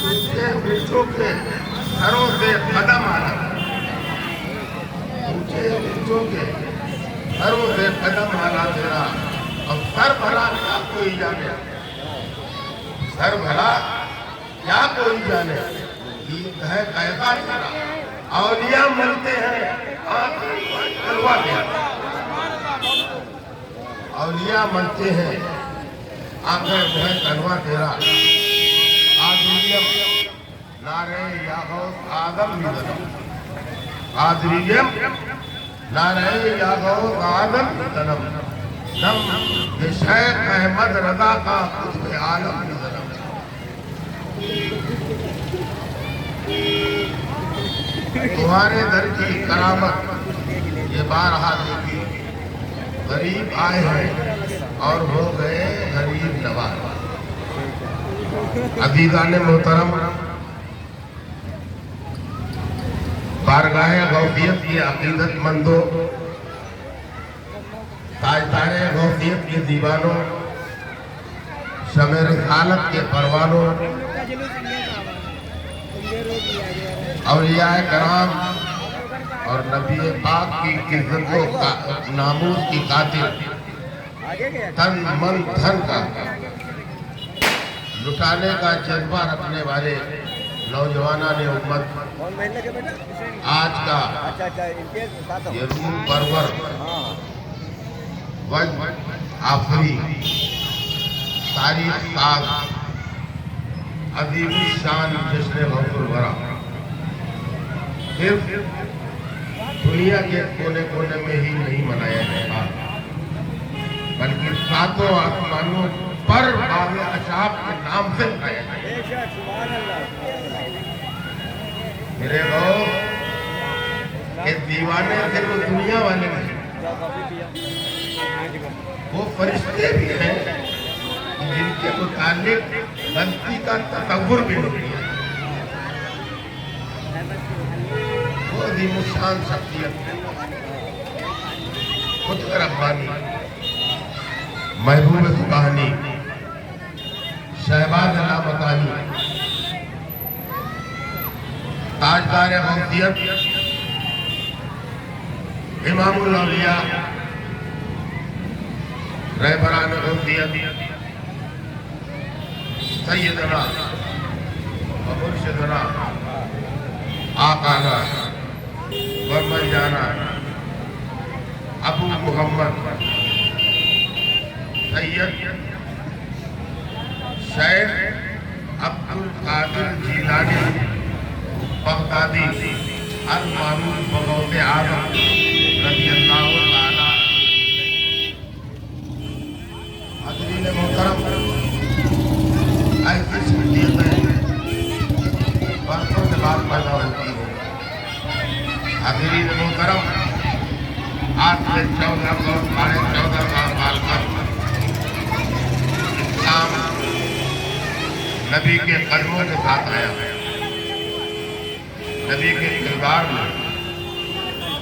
اونچے ورچوں کے سروں سے قدم آنا، اونچے ورچوں کے سروں سے قدم آنا تیرا، اب سر بھلا کیا کوئی جانے، سر بھلا کیا کوئی جانے، گیت ہے کیسا تیرا، اولیاء ملتے ہیں آنکھوں پر کلوا تیرا، اولیاء ملتے ہیں آنکھیں ہے کلوا تیرا، قادریم نعرہ یا غوث آدم میدنم، قادریم نعرہ یا غوث آدم میدنم، نم یہ شیخ احمد رضا کا قطب عالم میدنم۔ تمہارے در کی کرامت یہ بارہا دیکھی، غریب آئے ہیں اور ہو گئے غریب نواز۔ عزیزان محترم، بارگاہ غوثیت کی عقیدت مندوں، تاجدار غوثیت کے دیوانوں، شمع رسالت کے پروانوں، اولیاء کرام اور نبی پاک کی عزت و ناموس کی خاطر تن من دھن کا لٹانے کا جذبہ رکھنے والے نوجوانان امت، آج کا یہ روح پرور وجہ آفری تاریخ ساز عظیم الشان جشن غوث الورا صرف دنیا کے کونے کونے میں ہی نہیں منایا جاتا، بلکہ ساتوں آسمانوں پر باغ اشاف کے نام سے منایا جاتا۔ میرے لوگ کہ دیوانے صرف دنیا والے نہیں، وہ فرشتے بھی ہیں جن کے متعلق غلطی کا تصور بھی نہیں ہے۔ وہ عظیم الشان شخصیت خود ربانی، محبوب سبحانی، شہباز علامتانی، تاجدار غوثیت، امام الاولیاء، رہبران غوثیت، سیدنا و مرشدنا آقانا ورمن جانا ابو محمد سید شیخ عبدالقادر جیلانی بغدادی المعروف بغوث اعظم رضی اللہ تعالی۔ حضرین محترم، ایسی شخصیت میں برسوں سے بات پیدا ہوتی ہے۔ حضرین محترم، آج سے 14 سال قبل اسلام نبی کے قدموں کے ساتھ آیا، نبی کے کردار میں،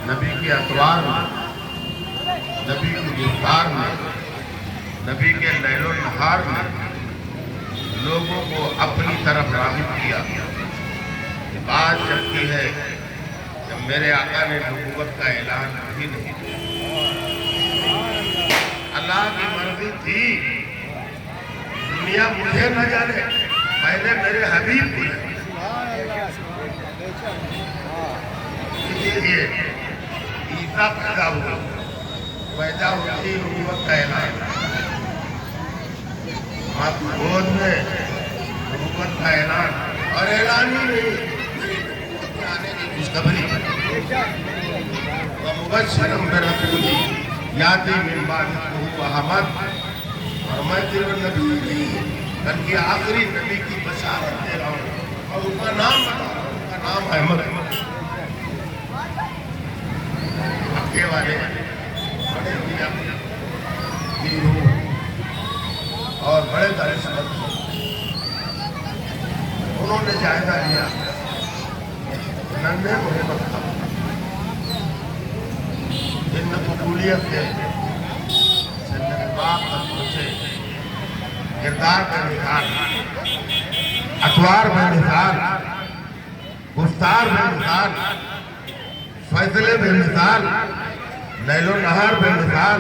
نبی کے اطوار میں، نبی کے گفتار میں، نبی کے لیل و نہار میں لوگوں کو اپنی طرف راغب کیا۔ بات جب کی ہے جب میرے آقا نے نبوت کا اعلان بھی نہیں کیا، اللہ کی مرضی تھی دنیا مجھے نہ جانے، پہلے میرے حبیب کو جانے۔ اسی لیے عیسیٰ پیدا ہوا، پیدا ہوتی نبوت کا اعلان، گود میں نبوت کا اعلان، اور اعلان ہی نہیں آنے کی خوشخبری، وَمُبَشِّرًا بِرَسُولٍ یَأْتِی مِن بَعْدِ اسْمُهُ احمد، اور میں صرف نبی نہیں بلکہ آخری نبی کی بشارت دے رہا ہوں، اور اس کا نام بتا رہا ہوں، اس کا نام احمد۔ مکے والے بڑے پیر اور بڑے دانشور انہوں نے جائزہ لیا، ننھے محمد تھا، جن قبولیت کے سنت پاک تک پہنچے، کردار کا نکھار، اطوار بے مثال، گفتار بے مثال، فیصلے بے مثال، لیل و نہار بے مثال،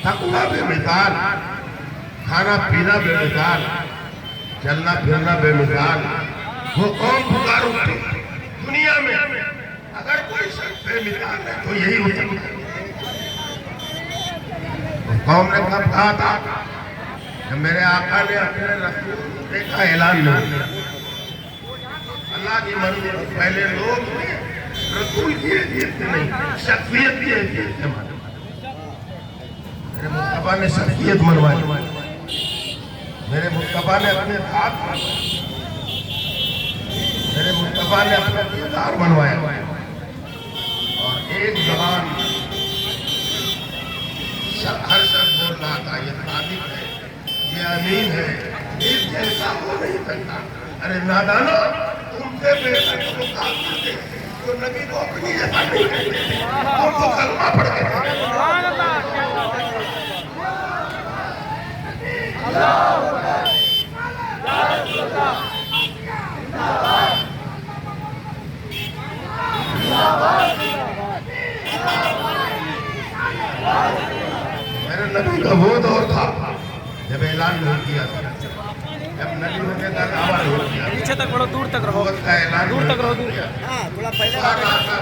تقویٰ بے مثال، کھانا پینا بے مثال، چلنا پھرنا بے مثال. وہ قوم پکار اٹھی دنیا میں اگر کوئی شخص بے مثال ہے تو یہی ہو سکتا ہے. قوم نے کب کہا تھا کہ میرے آقا نے اپنے رسول کا اعلان نہیں کیا. اللہ کی مرضی پہلے لوگ رسول کی حیثیت سے نہیں، شخصیت کی حیثیت سے مانا. میرے مصطفیٰ نے شخصیت منوائی، میرے مصطفیٰ نے اپنے ساتھ منوایا، میرے مصطفیٰ نے اپنا کردار منوایا. اور ایک زبان ہر شخص بول رہا تھا یہ صادق ہے، یہ امین ہے، اس جیسا ہو نہیں سکتا. ارے نادانو، تم سے بہتر تو کافر تھے جو نبی کو اپنی جیسا نہیں کہتے تھے، تم تو کلمہ پڑھ گئے. میرے نبی کا وہ دور تھا جب اعلان نہیں کیا تھا، جب نبی ہونے کا دعویٰ نہیں کیا، پیچھے تک بڑھو، دور تک رہو، کا اعلان دور تک رہو، دور. تھوڑا پہلے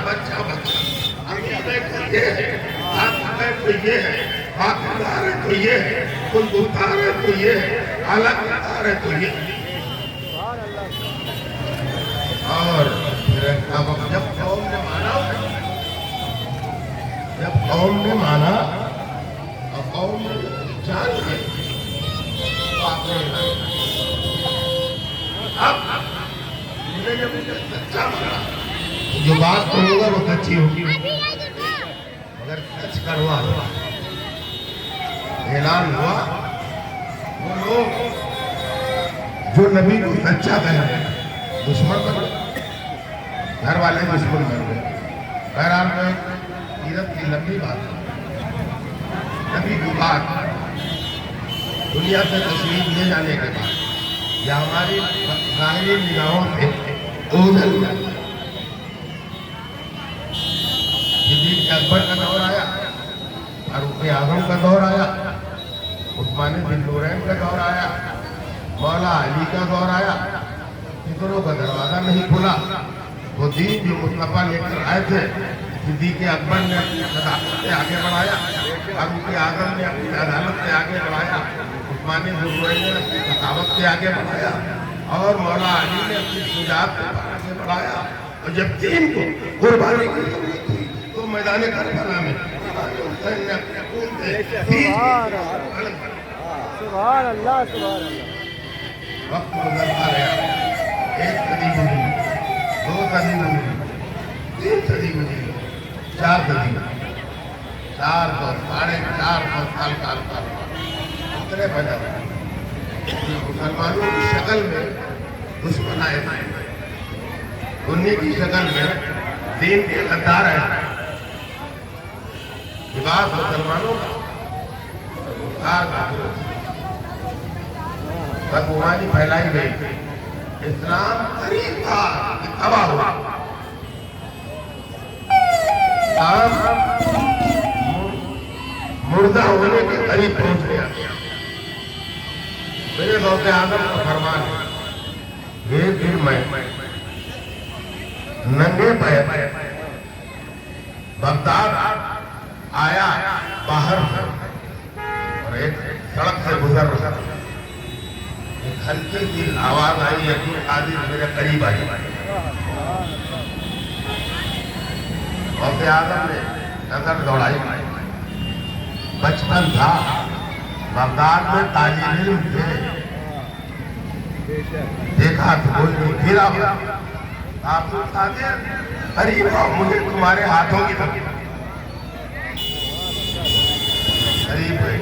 بچہ عقیدے تو یہ ہے، عقیدے تو یہ ہے، عقیدار ہے تو یہ ہے، قلبتار ہے تو یہ ہے، علقدار ہے تو یہ ہے. اور اب جب قوم نے مانا، جب قوم نے مانا اور قوم نے جان گئے تو آپ نے اب مجھے جب سچا مانا جو بات کروں گا وہ سچی ہوگی، مگر سچ کروا اعلان ہوا. وہ لوگ جو نبی کو سچا کہہ دشمن بن گئے، گھر والے دشمن بن گئے. بہرحال میں سیرت کی لمبی بات ہے. نبی کی بات دنیا سے تشریف لے جانے کے بعد یا ہماری ظاہری نگاہوں سے اوجھل جائے. صدیق اکبر کا دور آیا، فاروق اعظم کا دور آیا، عثمان بن نورین کا دور آیا، مولا علی کا دور آیا. فکروں کا دروازہ نہیں کھلا. وہ دین جو مصطفیٰ لے کر آئے تھے صدیق اکبر نے اپنی صداقت سے آگے بڑھایا، فاروق اعظم نے اپنی عدالت سے آگے بڑھایا، عثمان بن نورین نے اپنی ثقافت سے آگے بڑھایا، اور مولا علی نے اپنی شجاعت سے آگے بڑھایا. اور جب دین کو قربانی کی ضرورت ہوئی تو میدان کربلا میں حسین نے اپنے خون سے سبحان اللہ، سبحان اللہ. وقت گزرتا رہا. 1 صدی گزری، 2 صدی گزری، 3 صدی گزری، 4 صدی، 400 ساڑھے 400 سال کا عرصہ اتنے پیدا ہوئے. مسلمانوں کی شکل میں دشمن آئے تھے، انہیں کی شکل میں دین کے غدار آئے تھے. لباس مسلمانوں کا بدگمانی پھیلائی گئی. اسلام قریب تھا کہ تباہ ہوا. اسلام مردہ ہونے کے قریب پہنچ گیا. میرے غوث اعظم کا فرمان ہے، ایک دن میں ننگے پیر بغداد آیا باہر سے، اور ایک سڑک سے گزر رہا. ایک ہلکی سی آواز آئی، یقین قادر میرے قریب آئی. غوث اعظم نے نظر دوڑائی. بچپن تھا، بغداد میں طالب علم تھے، دیکھا تو کوئی نہیں. پھرا آپ قادر قریب آؤ، مجھے تمہارے ہاتھوں کی طرف قریب ہے.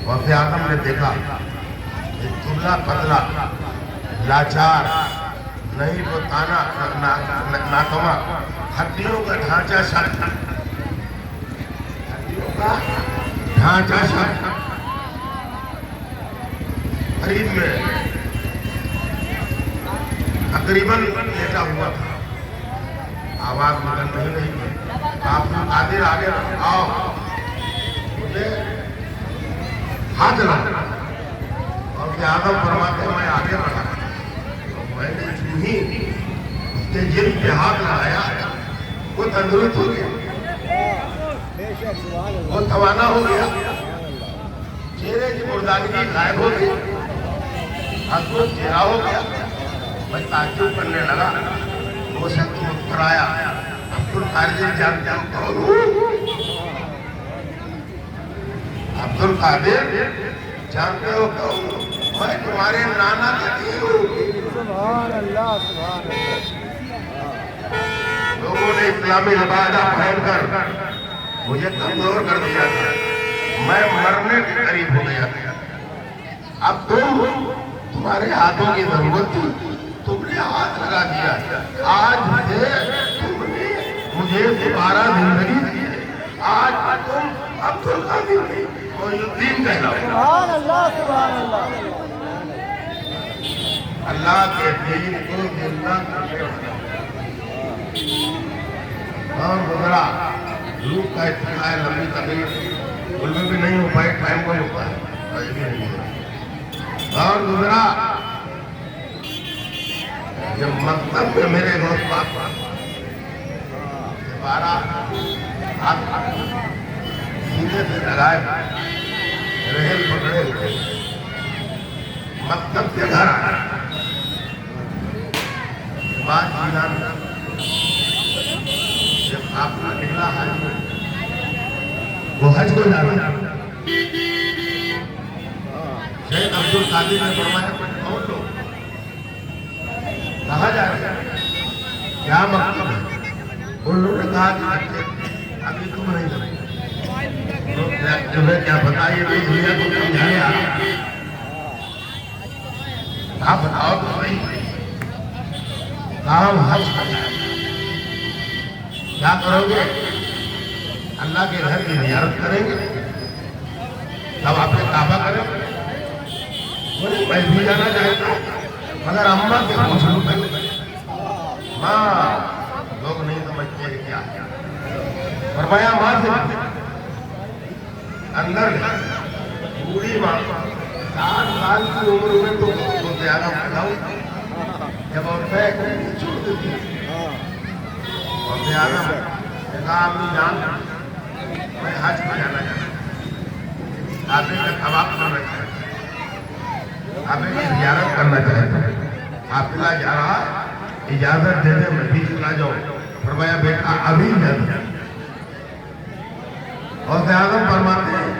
غوث اعظم نے دیکھا ایک دبلا پتلا لاچار، نہیں وہ تانا ناکما، ہڈیوں کا ڈھانچہ شخص، قریب میں تقریباً لیٹا ہوا تھا، آواز نکل نہیں رہی تھی۔ آپ قادر آگے آؤ، مجھے ہاتھ لگا اور کہ آدم فرماتے میں آگے بڑھا، میں نے چھوئی اس کے جلد پہ ہاتھ لگایا، وہ تندرست ہو گیا، وہ توانا ہو گیا، چہرے کی مردگی غائب ہو گئی، حضرت چہرہ ہو گیا۔ میں تعجب کرنے لگا، وہ شخص مسکرایا، عبدالقادر جانتے ہو کون ہوں؟ عبدالقادر جانتے ہو کون ہوں؟ میں تمہارے نانا کا دھی ہوں۔ سبحان اللہ سبحان اللہ۔ لوگوں نے اسلامی لبادہ پہن کر مجھے کمزور کر دیا تھا، میں مرنے کے قریب ہو گیا تھا۔ اب تمہارے ہاتھوں کی ضرورت تھی، تم نے ہاتھ لگا دیا، آج سے تم نے مجھے دوبارہ زندگی دی ہے، آج تم عبدالقادر معین الدین کہلاؤ۔ سبحان اللہ سبحان اللہ۔ اللہ کے دین کو زندہ کرنے والا اور گزرا روح کا اتفاق ہے، لمبی تقریر ان میں بھی نہیں ہو پائے، ٹائم کو ہوتا ہے اور گزرا جب مکتب میں میرے دوست پاپا 12 ہاتھ سینے سے لگائے رحل پکڑے ہوئے مکتب سے گھر آیا، بات جیلان جب آپ کا نکلا حج وہ حج کو جانا، شیخ عبدالقادر نے فرمایا کون لوگ کہاں جا رہے ہیں، کیا مقصد ہے؟ ان لوگوں نے کہا کہ ابھی تم نہیں جانے، تمہیں کیا پتا یہ بھی دنیا کو سمجھانے آ رہا ہے، آپ بتاؤ تو صحیح کام حج کرنا ہے، کیا کرو گے؟ اللہ کے گھر کی زیارت کریں گے، تب آپ نے کعبہ کریں گے؟ بولے میں بھی جانا چاہتا ہوں مگر اماں سے پوچھ لوں پہلے، ماں لوگ نہیں سمجھتے ہیں کیا، فرمایا ماں سے اندر بوڑھی ماں 60 سال کی عمر میں تو زیادہ پیدا ہوتا جب اور چھوڑ دیتی اور زیادہ کہا اپنی جان میں حج کو جانا چاہتا ہوں، کعبے کا طواف کرنا چاہتا ہوں، کعبے کی زیارت کرنا چاہتا ہوں، قافلہ جا رہا ہے، اجازت دے دے میں بھی چلا جاؤں۔ فرمایا بیٹا ابھی جانا، اور اعظم فرماتے ہیں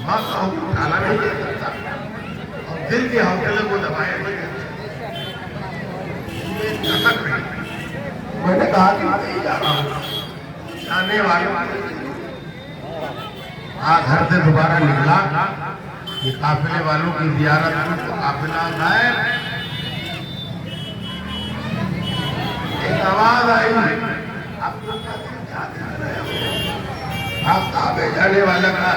ماں کا حکم ٹالا نہیں جا سکتا اور دل کے حوصلے کو دبایا نہیں جا سکتا۔ میں نے کہا کہ نہیں جا رہا ہوں، جانے والوں گھر سے دوبارہ نکلا کہ قافلے والوں کی زیارت میں تو قافلہ غائب، ایک آواز آئی آپ کعبے جانے والا کا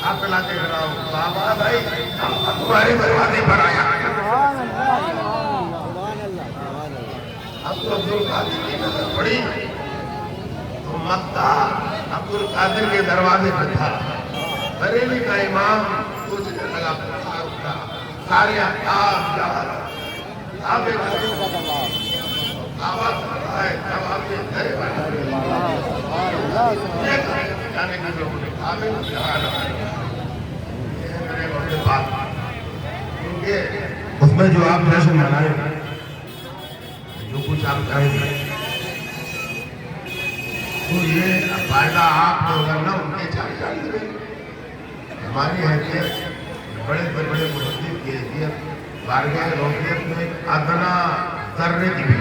قافلہ دیکھ رہا ہوں، آواز آئی تمہاری بربادی پر آیا۔ سبحان اللہ سبحان اللہ سبحان اللہ۔ اب تو عبدالقادر کی نظر پڑی تو مکہ عبدالقادر کے دروازے پہ تھا، بریلی کا امام سوچنے لگا سارے احکام جہاں کعبے کا آواز کرتا ہے جواب میں گھر جانے کے لوگوں نے کعبے کو جہاں میرے وقت بات کیونکہ اس میں جو آپ جشن منائے جو کچھ آپ چاہیں گے تو یہ فائدہ آپ کو اگر نہ ان کے چاہیے ہماری حیثیت بڑے بڑے محدث کی حیثیت بارگاہ روحیت میں ادنا ذرے کی بھی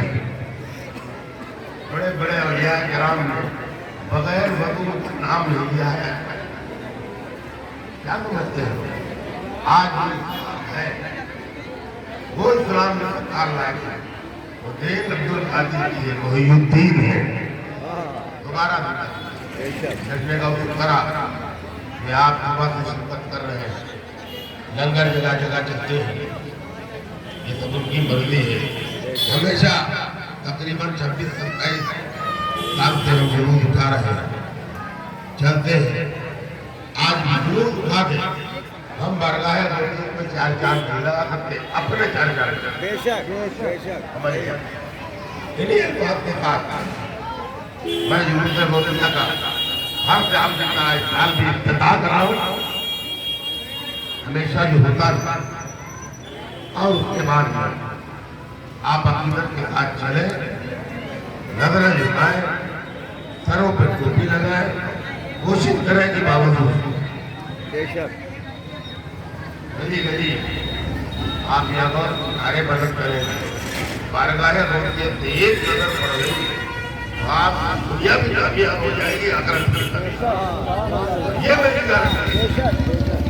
بڑے بڑے اولیاء کرام نے بغیر وضو نام نہیں لیا ہے، کیا سمجھتے ہیں؟ آج ہے وہ اسلام میں سرکار لائے گا وہ دین عبدالقادر کی ہے، محی الدین ہے۔ دوبارہ جشن کا حکم کرا کہ آپ صبح سے شرکت کر رہے ہیں، لنگر جگہ جگہ چلتے ہیں، یہ سب ان کی مرضی ہے، ہمیشہ تقریباً 26-27 سال سے ہم جلوس اٹھا رہے ہیں، چلتے ہیں۔ آج جلوس اٹھا کے ہم بارگاہ حضور میں 4 نہیں لگا سکتے، اپنے 4 بے شک بے شک ہمارے انہیں الفاظ کے ساتھ میں جلوس روزہ کا ہر سے آپ جتنا سال بھی افتتاح کر رہا ہوں، ہمیشہ جو ہوتا ہے اور اس کے بعد آپ عقیدت کے ساتھ چلیں، نظریں جھکائیں، سروں پہ ٹوپی لگائیں، کوشش کریں کہ باوجود بے شک گلی گلی آپ یہاں پر آگے مدد کریں، بارگاہ حضور کے تیز نظر پڑ رہی آپ دنیا بھی کامیاب ہو جائے گی، آخرت بھی کامیاب۔ یہ میری گارنٹی ہے۔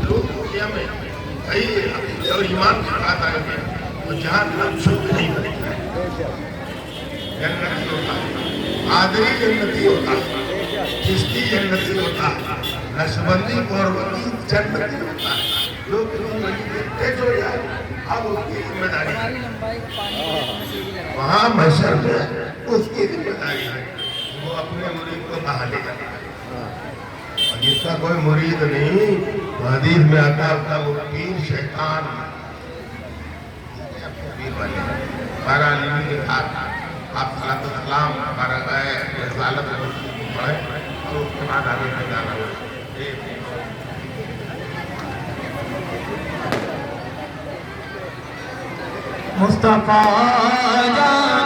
لوگ دنیا میں صحیح اور ایمان کی بات آئے گی تو جہاں لوگ شکر نہیں کریں گے، جنتی ہوتا ہے، آدری جنتی ہوتا ہے، کشتی جنتی ہوتا ہے، نشبندی گوربندی جنتی ہوتا ہے۔ لوگ دیکھتے جو یار اب اس کی ذمہ داری ہے، وہاں محشر میں اس کی ذمہ داری ہے، وہ اپنے مرید کو کہاں لے جاتا ہے، اور جس کا کوئی مرید نہیں، حدیث میں آتا ہے وہ پیر شیطان پیر والے بارہ علیمی کے ساتھ آپ صلاۃ السلام بارگاہ رسالت پڑھیں اور اس کے بعد آگے بڑھ جانا ہے۔ مصطفیٰ جان